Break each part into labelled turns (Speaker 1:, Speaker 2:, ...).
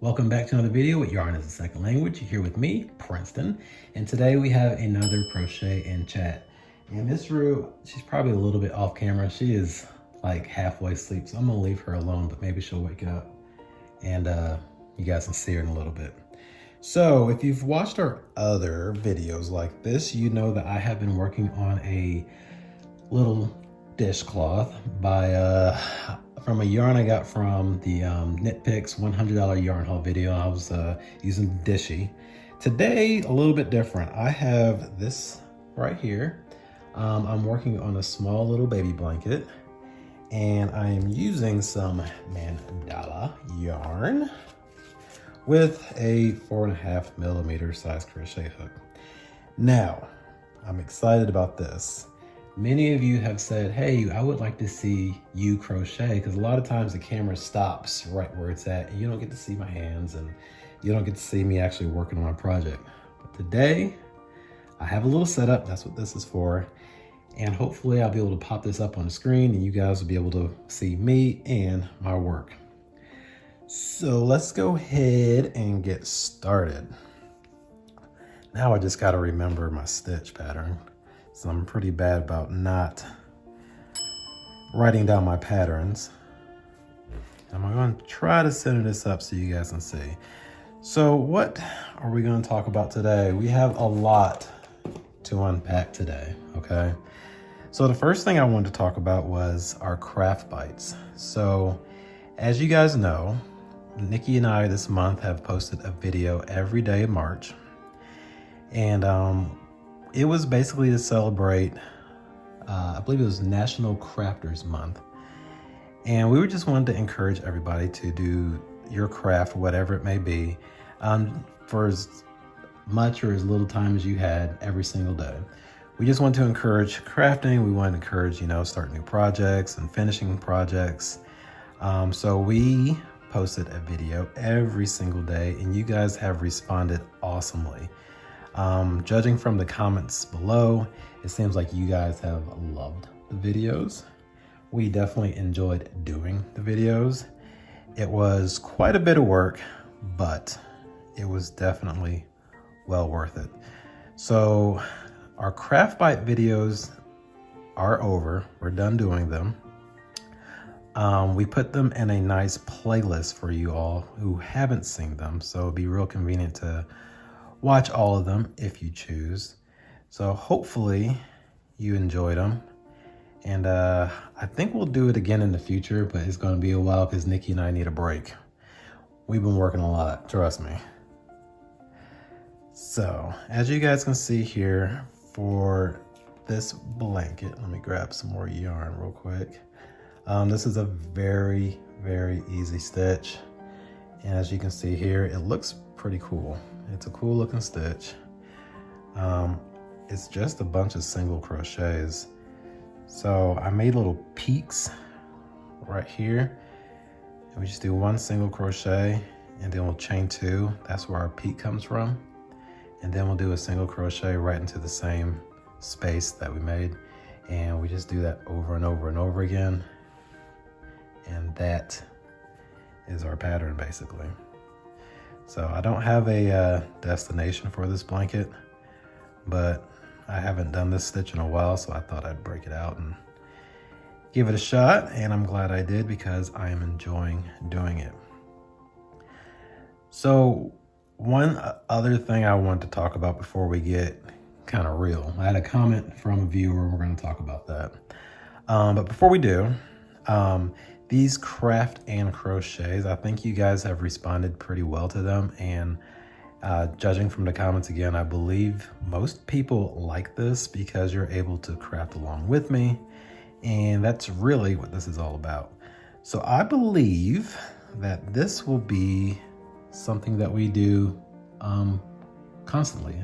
Speaker 1: Welcome back to another video with Yarn as a Second Language. You're here with me, Princeton, and today we have another crochet in chat. And Miss Rue, she's probably a little bit off camera. She is like halfway asleep, so I'm gonna leave her alone, but maybe she'll wake up and you guys can see her in a little bit. So if you've watched our other videos like this, you know that I have been working on a little dishcloth by from a yarn I got from the Knit Picks $100 yarn haul video. I was using Dishy. Today, a little bit different. I have this right here. I'm working on a small little baby blanket, and I am using some mandala yarn with a 4.5 millimeter size crochet hook. Now, I'm excited about this. Many of you have said, hey, I would like to see you crochet, because a lot of times the camera stops right where it's at and you don't get to see my hands and you don't get to see me actually working on my project. But today, I have a little setup. That's what this is for. And hopefully I'll be able to pop this up on the screen and you guys will be able to see me and my work. So let's go ahead and get started. Now I just got to remember my stitch pattern. So I'm pretty bad about not writing down my patterns. I'm going to try to center this up so you guys can see. So what are we going to talk about today? We have a lot to unpack today, okay? So the first thing I wanted to talk about was our craft bites. So as you guys know, Nikki and I this month have posted a video every day in March. And it was basically to celebrate, I believe it was National Crafters Month. And we just wanted to encourage everybody to do your craft, whatever it may be, for as much or as little time as you had every single day. We just want to encourage crafting. We want to encourage, starting new projects and finishing projects. So we posted a video every single day and you guys have responded awesomely. Judging from the comments below, it seems like you guys have loved the videos. We definitely enjoyed doing the videos. It was quite a bit of work, but it was definitely well worth it. So our craft bite videos are over. We're done doing them. We put them in a nice playlist for you all who haven't seen them, so it'd be real convenient to watch all of them if you choose. So hopefully you enjoyed them. And I think we'll do it again in the future, but it's going to be a while because Nikki and I need a break. We've been working a lot, trust me. So as you guys can see here, for this blanket, let me grab some more yarn real quick. This is a very, very easy stitch. And as you can see here, it looks pretty cool. It's a cool looking stitch. It's just a bunch of single crochets. So I made little peaks right here. And we just do one single crochet and then we'll chain two. That's where our peak comes from. And then we'll do a single crochet right into the same space that we made. And we just do that over and over and over again. And that is our pattern basically. So I don't have a destination for this blanket, but I haven't done this stitch in a while, so I thought I'd break it out and give it a shot, and I'm glad I did because I am enjoying doing it. So one other thing I want to talk about before we get kind of real. I had a comment from a viewer, and we're going to talk about that. But before we do, these craft and crochets, I think you guys have responded pretty well to them. And judging from the comments again, I believe most people like this because you're able to craft along with me. And that's really what this is all about. So I believe that this will be something that we do consistently.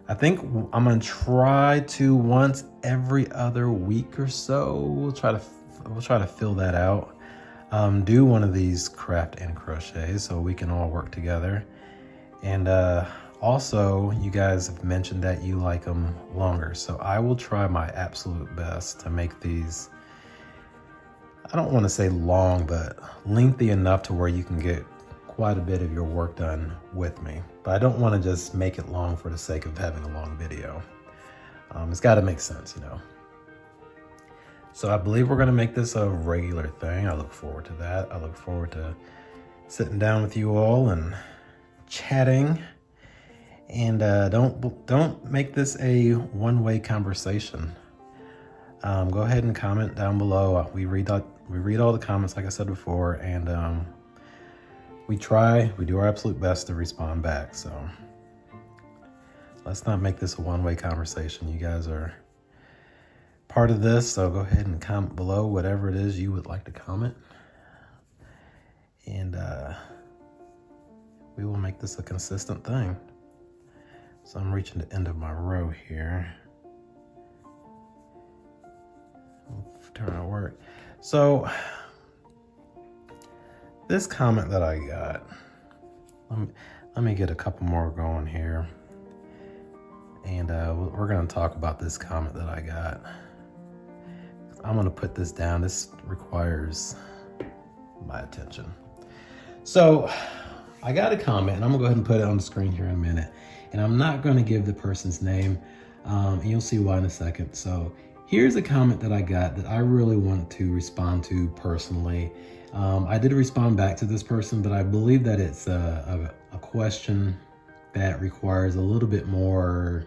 Speaker 1: I think I'm gonna try to once every other week or so. We'll try to fill that out. Do one of these craft and crochets so we can all work together. And Also, you guys have mentioned that you like them longer, so I will try my absolute best to make these, I don't want to say long, but lengthy enough to where you can get quite a bit of your work done with me. But I don't want to just make it long for the sake of having a long video. It's got to make sense, you know. So I believe we're going to make this a regular thing. I look forward to that. I look forward to sitting down with you all and chatting. And don't make this a one-way conversation. Go ahead and comment down below. We read all the comments, like I said before, and we do our absolute best to respond back. So let's not make this a one-way conversation. You guys are part of this, so go ahead and comment below whatever it is you would like to comment, and we will make this a consistent thing. So I'm reaching the end of my row here. Turn on work. So this comment that I got, let me get a couple more going here, and we're going to talk about this comment that I got. I'm going to put this down. This requires my attention. So I got a comment, and I'm going to go ahead and put it on the screen here in a minute. And I'm not going to give the person's name, and you'll see why in a second. So here's a comment that I got that I really want to respond to personally. I did respond back to this person, but I believe that it's a question that requires a little bit more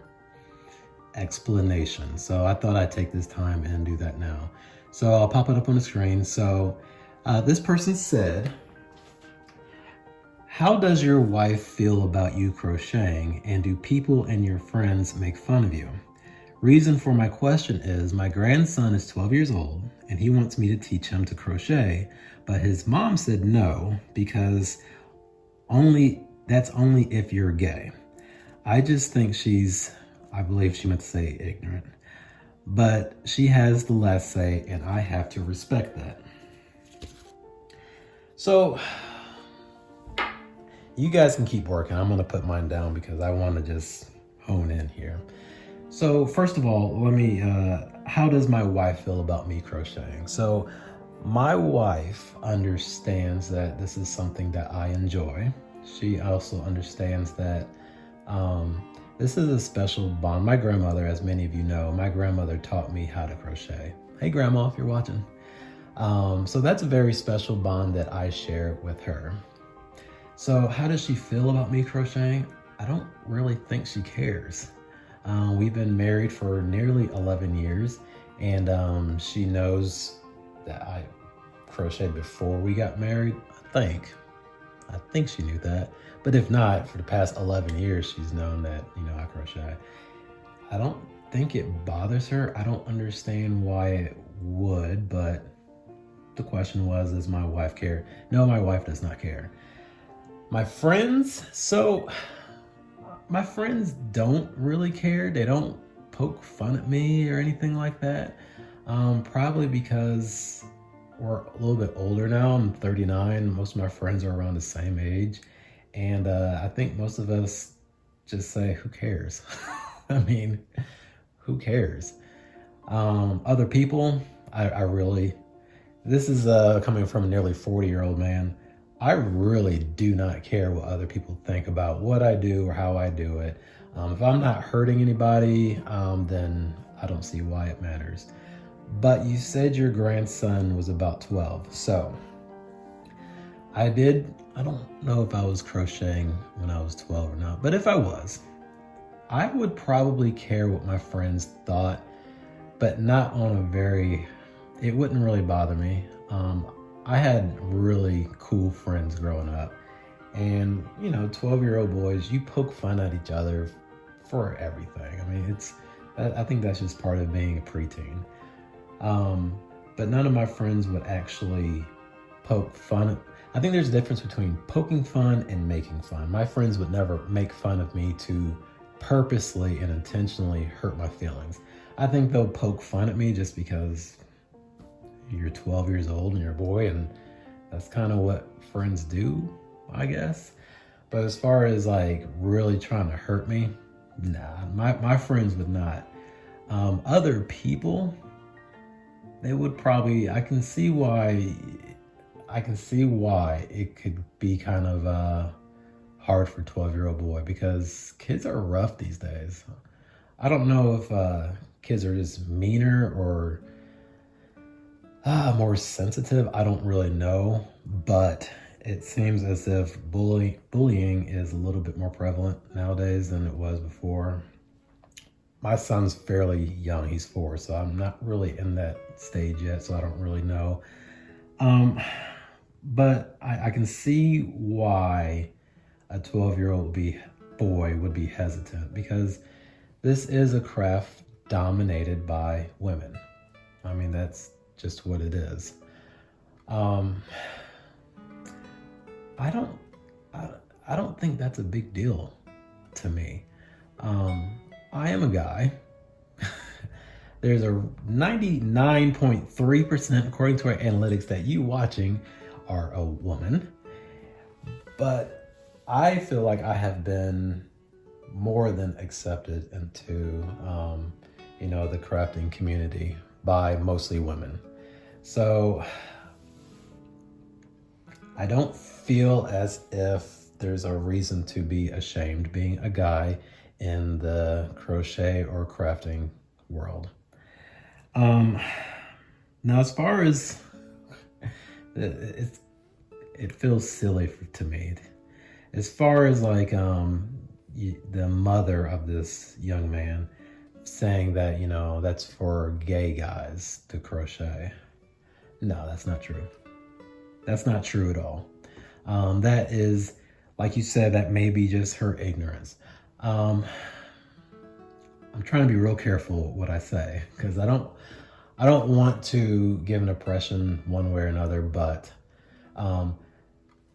Speaker 1: explanation. So I thought I'd take this time and do that now. So I'll pop it up on the screen. So this person said, "How does your wife feel about you crocheting, and do people and your friends make fun of you? Reason for my question is my grandson is 12 years old and he wants me to teach him to crochet, but his mom said no because that's only if you're gay. I just think I believe she meant to say ignorant, but she has the last say and I have to respect that." So you guys can keep working. I'm going to put mine down because I want to just hone in here. So first of all, how does my wife feel about me crocheting? So my wife understands that this is something that I enjoy. She also understands that this is a special bond. My grandmother, as many of you know, my grandmother taught me how to crochet. Hey Grandma, if you're watching. So that's a very special bond that I share with her. So how does she feel about me crocheting? I don't really think she cares. We've been married for nearly 11 years, and she knows that I crocheted before we got married. I think she knew that. But if not, for the past 11 years, she's known that, I crochet. I don't think it bothers her. I don't understand why it would, but the question was, does my wife care? No, my wife does not care. My friends don't really care. They don't poke fun at me or anything like that. Probably because we're a little bit older now. I'm 39. Most of my friends are around the same age. And I think most of us just say, who cares? I mean, who cares? Other people, this is coming from a nearly 40-year-old man. I really do not care what other people think about what I do or how I do it. If I'm not hurting anybody, then I don't see why it matters. But you said your grandson was about 12. So I don't know if I was crocheting when I was 12 or not, but if I was, I would probably care what my friends thought, but not on it wouldn't really bother me. I had really cool friends growing up, and 12-year-old boys, you poke fun at each other for everything. I mean, I think that's just part of being a preteen. But none of my friends would actually poke fun. I think there's a difference between poking fun and making fun. My friends would never make fun of me to purposely and intentionally hurt my feelings. I think they'll poke fun at me just because you're 12 years old and you're a boy, and that's kind of what friends do, I guess. But as far as like really trying to hurt me, nah, my friends would not. Other people, they would probably, I can see why it could be kind of hard for 12-year-old boy, because kids are rough these days. I don't know if kids are just meaner or more sensitive. I don't really know, but it seems as if bullying is a little bit more prevalent nowadays than it was before. My son's fairly young, he's 4, so I'm not really in that stage yet, so I don't really know. But I can see why a 12-year-old boy would be hesitant, because this is a craft dominated by women. I mean, that's just what it is. I don't think that's a big deal to me. I am a guy. There's a 99.3%, according to our analytics, that you watching are a woman. But I feel like I have been more than accepted into, the crafting community by mostly women. So I don't feel as if there's a reason to be ashamed being a guy in the crochet or crafting world. Now, as far as it feels silly to me. As far as like the mother of this young man saying that, that's for gay guys to crochet. No, that's not true. That's not true at all. That is, like you said, that may be just her ignorance. I'm trying to be real careful what I say, because I don't want to give an impression one way or another, but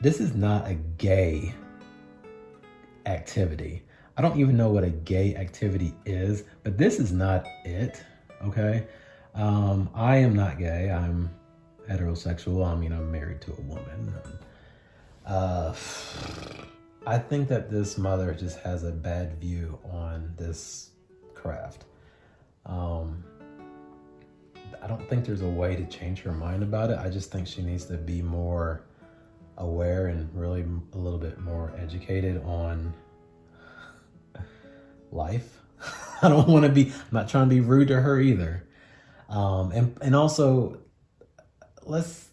Speaker 1: this is not a gay activity. I don't even know what a gay activity is, but this is not it, okay? I am not gay. I'm heterosexual. I mean, I'm married to a woman. I think that this mother just has a bad view on this craft. I don't think there's a way to change her mind about it. I just think she needs to be more aware and really a little bit more educated on life. I'm not trying to be rude to her either. And also, let's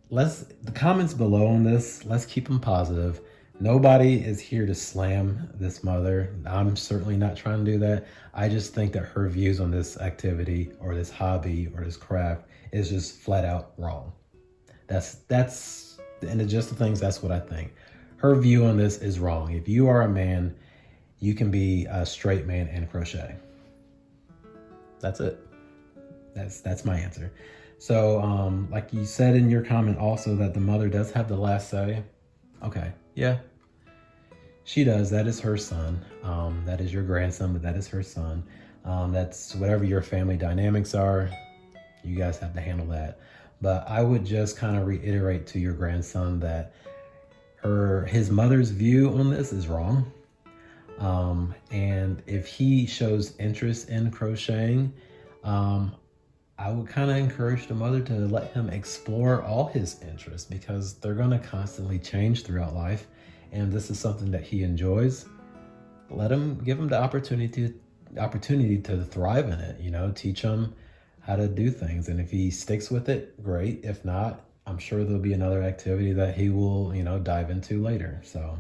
Speaker 1: the comments below on this, let's keep them positive. Nobody is here to slam this mother. I'm certainly not trying to do that. I just think that her views on this activity or this hobby or this craft is just flat out wrong. That's and the gist of things, that's what I think. Her view on this is wrong. If you are a man, you can be a straight man and crochet. That's it. That's my answer. So, like you said in your comment also that the mother does have the last say. Okay, yeah, she does. That is her son. That is your grandson, but that is her son. That's whatever your family dynamics are. You guys have to handle that. But I would just kind of reiterate to your grandson that his mother's view on this is wrong. And if he shows interest in crocheting, I would kind of encourage the mother to let him explore all his interests, because they're going to constantly change throughout life. And this is something that he enjoys. Give him the opportunity to thrive in it, teach him how to do things. And if he sticks with it, great. If not, I'm sure there'll be another activity that he will, dive into later. So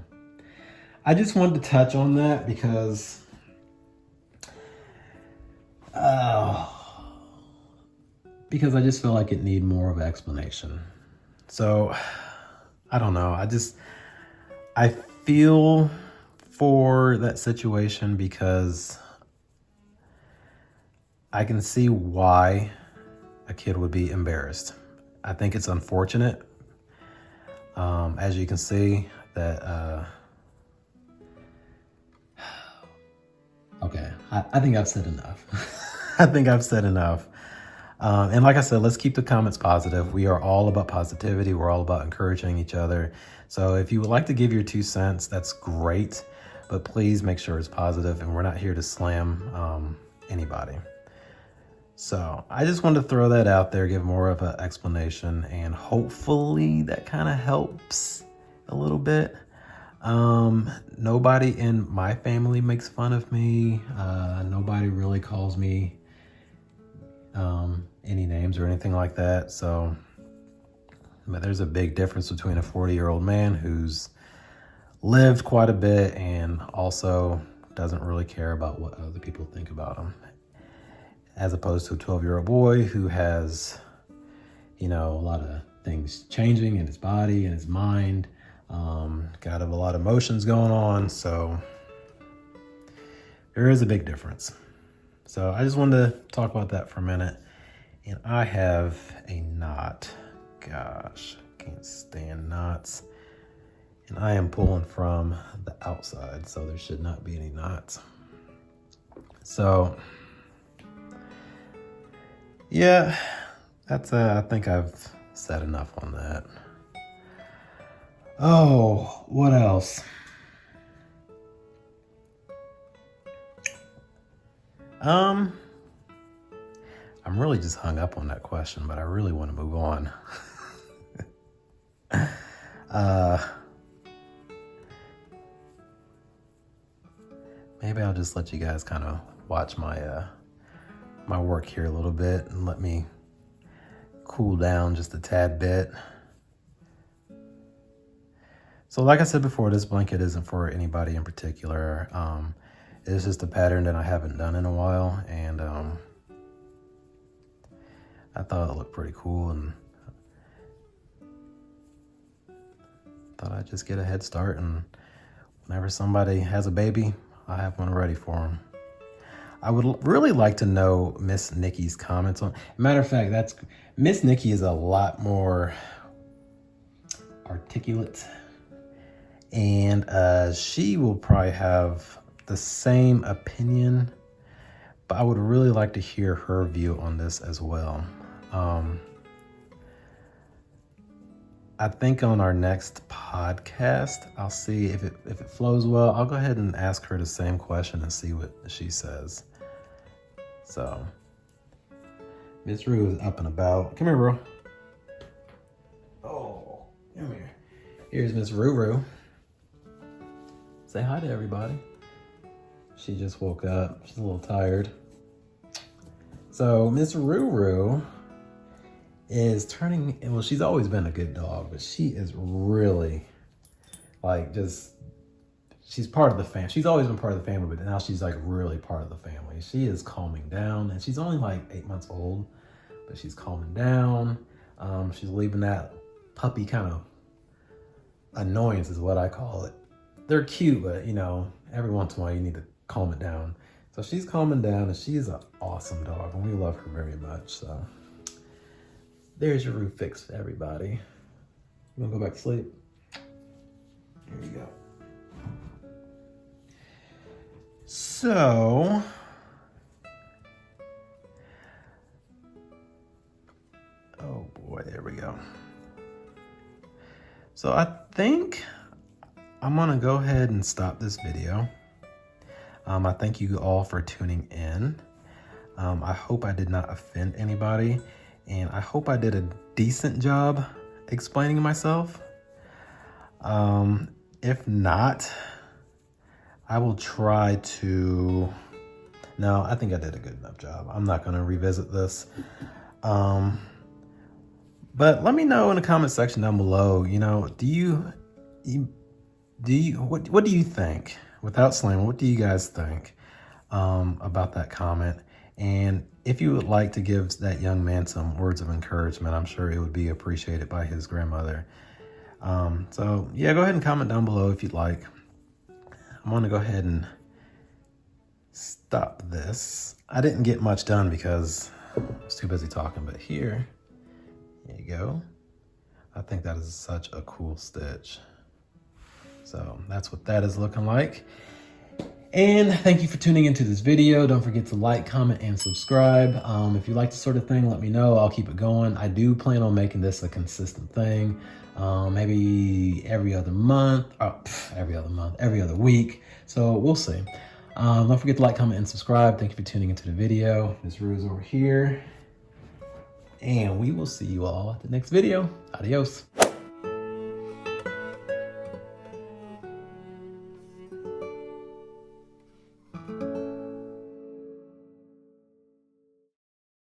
Speaker 1: I just wanted to touch on that because, I just feel like it need more of an explanation. So I don't know. I feel for that situation because I can see why a kid would be embarrassed. I think it's unfortunate. As you can see that, okay, I think I've said enough. I think I've said enough. And like I said, let's keep the comments positive. We are all about positivity. We're all about encouraging each other. So if you would like to give your 2 cents, that's great. But please make sure it's positive, and we're not here to slam anybody. So I just wanted to throw that out there, give more of an explanation, and hopefully that kind of helps a little bit. Nobody in my family makes fun of me. Nobody really calls me any names or anything like that. So, but there's a big difference between a 40-year-old man who's lived quite a bit and also doesn't really care about what other people think about him, as opposed to a 12-year-old boy who has, you know, a lot of things changing in his body and his mind, got a lot of emotions going on. So there is a big difference. So I just wanted to talk about that for a minute. And I have a knot. Gosh, I can't stand knots. And I am pulling from the outside, so there should not be any knots. So yeah, that's I think I've said enough on that. Oh, what else? I'm really just hung up on that question, but I really want to move on. Maybe I'll just let you guys kind of watch my my work here a little bit and let me cool down just a tad bit. So like I said before, this blanket isn't for anybody in particular. It's just a pattern that I haven't done in a while, and I thought it looked pretty cool, and thought I'd just get a head start, and whenever somebody has a baby, I have one ready for them. I would really like to know Miss Nikki's comments on. Matter of fact, that's Miss Nikki is a lot more articulate, and she will probably have the same opinion, but I would really like to hear her view on this as well. I think on our next podcast, I'll see if it flows well. I'll go ahead and ask her the same question and see what she says. So, Miss Rue is up and about. Come here, Rue. Oh, come here. Here's Miss Rue. Say hi to everybody. She just woke up. She's a little tired. So, Miss Rue is turning, well, she's always been a good dog, but she is really like she's part of the family. She's always been part of the family, but now she's like really part of the family. She is calming down, and she's only like 8 months old, but she's calming down. She's leaving that puppy kind of annoyance is what I call it. They're cute, but you know, every once in a while you need to calm it down. So she's calming down, and she's an awesome dog, and we love her very much. So there's your roof fix for everybody. You wanna go back to sleep? Here you go. So, oh boy, there we go. So I think I'm gonna go ahead and stop this video. I thank you all for tuning in. I hope I did not offend anybody, and I hope I did a decent job explaining myself. If not, I will try to, no, I think I did a good enough job. I'm not gonna revisit this. But let me know in the comment section down below, you know, what do you think? Without slamming, what do you guys think about that comment? And if you would like to give that young man some words of encouragement, I'm sure it would be appreciated by his grandmother. So yeah, go ahead and comment down below if you'd like. I'm gonna go ahead and stop this. I didn't get much done because I was too busy talking, but here you go. I think that is such a cool stitch. So that's what that is looking like. And thank you for tuning into this video. Don't forget to like, comment, and subscribe. If you like this sort of thing, let me know. I'll keep it going. I do plan on making this a consistent thing. Maybe every other month, every other week. So we'll see. Don't forget to like, comment, and subscribe. Thank you for tuning into the video. Miss Rue is over here. And we will see you all at the next video. Adios.